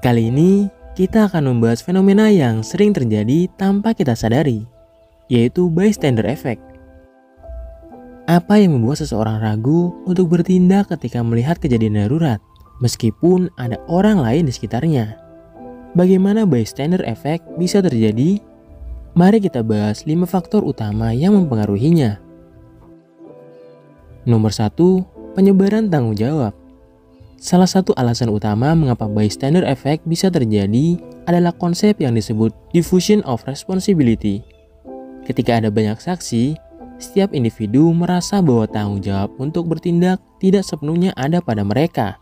Kali ini kita akan membahas fenomena yang sering terjadi tanpa kita sadari, yaitu bystander effect. Apa yang membuat seseorang ragu untuk bertindak ketika melihat kejadian darurat, meskipun ada orang lain di sekitarnya? Bagaimana bystander effect bisa terjadi? Mari kita bahas 5 faktor utama yang mempengaruhinya. Nomor 1, penyebaran tanggung jawab. Salah satu alasan utama mengapa bystander effect bisa terjadi adalah konsep yang disebut diffusion of responsibility. Ketika ada banyak saksi, setiap individu merasa bahwa tanggung jawab untuk bertindak tidak sepenuhnya ada pada mereka,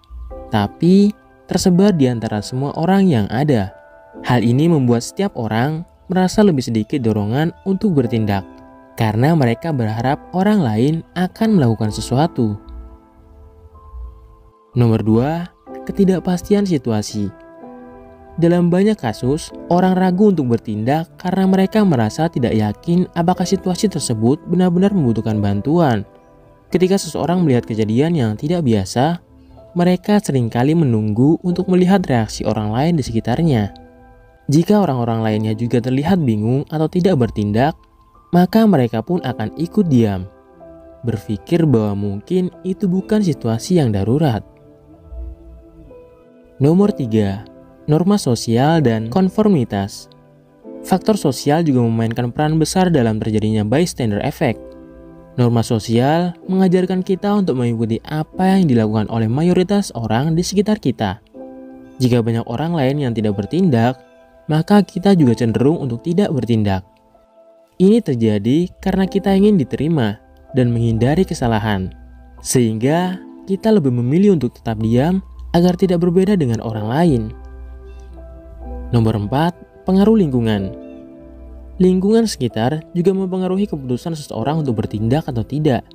tapi tersebar di antara semua orang yang ada. Hal ini membuat setiap orang merasa lebih sedikit dorongan untuk bertindak, karena mereka berharap orang lain akan melakukan sesuatu. Nomor 2, ketidakpastian situasi. Dalam banyak kasus, orang ragu untuk bertindak karena mereka merasa tidak yakin apakah situasi tersebut benar-benar membutuhkan bantuan. Ketika seseorang melihat kejadian yang tidak biasa, mereka seringkali menunggu untuk melihat reaksi orang lain di sekitarnya. Jika orang-orang lainnya juga terlihat bingung atau tidak bertindak, maka mereka pun akan ikut diam, berpikir bahwa mungkin itu bukan situasi yang darurat. Nomor 3, norma sosial dan konformitas. Faktor sosial juga memainkan peran besar dalam terjadinya bystander effect. Norma sosial mengajarkan kita untuk mengikuti apa yang dilakukan oleh mayoritas orang di sekitar kita. Jika banyak orang lain yang tidak bertindak, maka kita juga cenderung untuk tidak bertindak. Ini terjadi karena kita ingin diterima dan menghindari kesalahan, sehingga kita lebih memilih untuk tetap diam agar tidak berbeda dengan orang lain. Nomor 4, pengaruh lingkungan. Lingkungan sekitar juga mempengaruhi keputusan seseorang untuk bertindak atau tidak.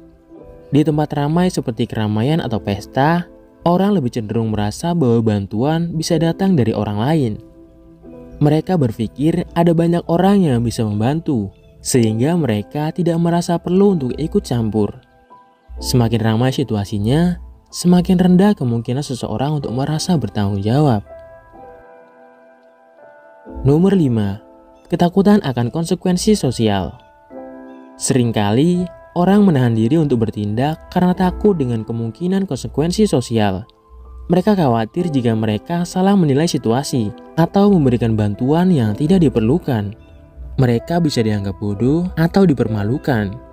Di tempat ramai seperti keramaian atau pesta, orang lebih cenderung merasa bahwa bantuan bisa datang dari orang lain. Mereka berpikir ada banyak orang yang bisa membantu, sehingga mereka tidak merasa perlu untuk ikut campur. Semakin ramai situasinya, semakin rendah kemungkinan seseorang untuk merasa bertanggung jawab. Nomor 5, ketakutan akan konsekuensi sosial. Seringkali orang menahan diri untuk bertindak karena takut dengan kemungkinan konsekuensi sosial. Mereka khawatir jika mereka salah menilai situasi atau memberikan bantuan yang tidak diperlukan. Mereka bisa dianggap bodoh atau dipermalukan.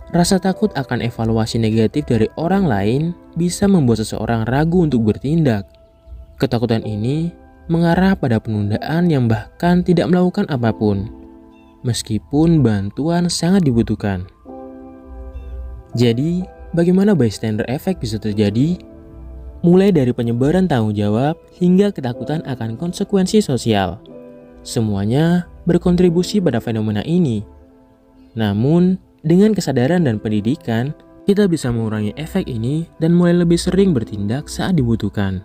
Rasa takut akan evaluasi negatif dari orang lain bisa membuat seseorang ragu untuk bertindak. Ketakutan ini mengarah pada penundaan yang bahkan tidak melakukan apapun, meskipun bantuan sangat dibutuhkan. Jadi, bagaimana bystander effect bisa terjadi? Mulai dari penyebaran tanggung jawab hingga ketakutan akan konsekuensi sosial. Semuanya berkontribusi pada fenomena ini. Namun, dengan kesadaran dan pendidikan, kita bisa mengurangi efek ini dan mulai lebih sering bertindak saat dibutuhkan.